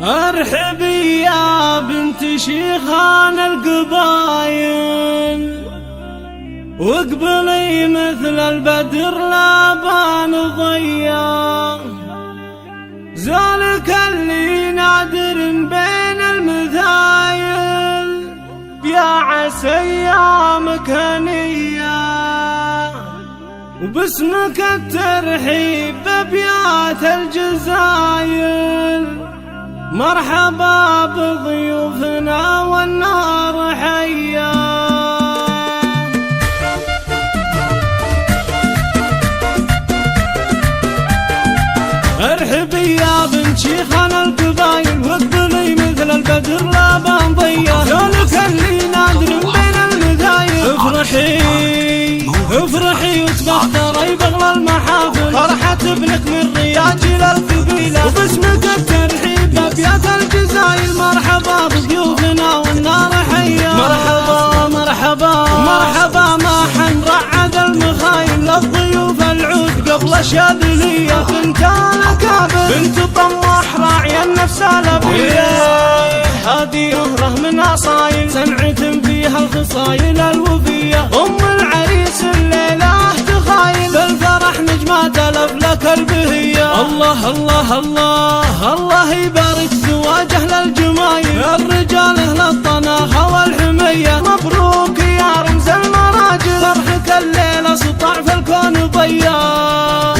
ارحبي يا بنت شيخان القبايل، واقبلي مثل البدر لا بان ضيا، ذلك اللي نادر بين المثايل، يا عسى ايامك هنيه، وباسمك الترحيب بابيات الجزايل، مرحبا بضيوفنا والنار حيا. ارحبي يا بنت شيخان القبايل، واقبلي مثل البدر لا بان ضيا، ذلك اللي نادر بين المثايل، افرحي وتبختري بغلى المحافل، فرحة ابنك من رياجل القبيلة، وباسمك الترحيب بابيات الجزايل، مرحبا بضيوفنا والنار حيا. مرحبا مرحبا مرحبا ما حن رعد المخايل، للضيوف العود قبل الشاذلية، بنت الأكابر بنت طماح راعي النفس الأبية، هذه أهره من أصايل سمعت فيها الخصايل الوفية، أم العريس الليلة تخايل، بالفرح نجمات الأفلاك البهية. الله الله الله الله يبارك زواجه للجمايل، الرجال أهل الطناخة والحمية، مبروك يا رمز المراجل، فرحك الليلة سطع في الكون ضيا،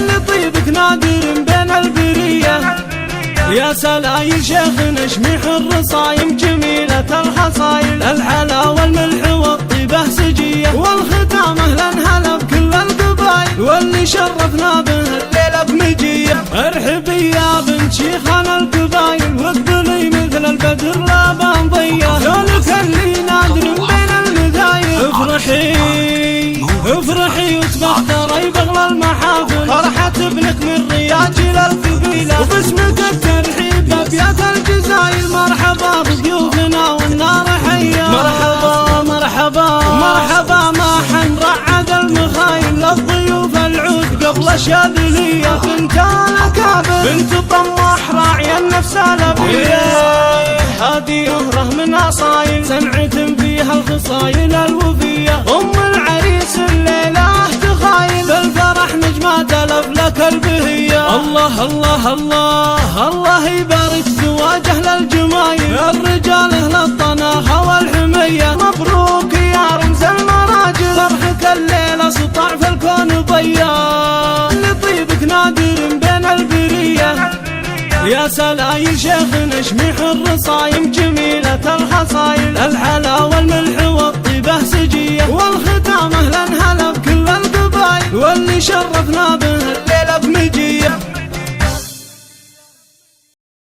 لطيبك نادر بين البرية، يا سلايل شيخ نشمي حر صايم، جميلة الحصايل الحلا والملح والطيبة سجية، والختام اهلا هلا بكل القبايل، واللي شرفنا به الليلة بمجية. ارحبي يا بنت شيخان القبايل، واقبلي مثل البدر لا بان ضيا، ذلك اللي نادر بين المثايل، افرحي وتبختري بغلى المحافل، فرحة ابنك من رياجل القبيلة، وباسمك الترحيب بابيات الجزايل، مرحبا بضيوفنا والنار حيا. مرحبا مرحبا مرحبا ما حن رعد المخايل، للضيوف العود قبل الشاذلية، بنت الأكابر بنت طماح راعي النفس الأبية، هذه أهره من أصايل سمعت فيها الخصايل الوفية، أم العريس الليلة تخايل، بالفرح نجمات الأفلاك البهية. الله الله الله الله يبارك زواجه للجمايل، الرجال أهل الطناخة والحمية، مبروك يا رمز المراجل، فرحك الليلة سطع في الكون ضيا، لطيبك نادر بين البرية، يا سلايل شيخ نشمي حر صايم، جميلة الحصايل الحلا والملح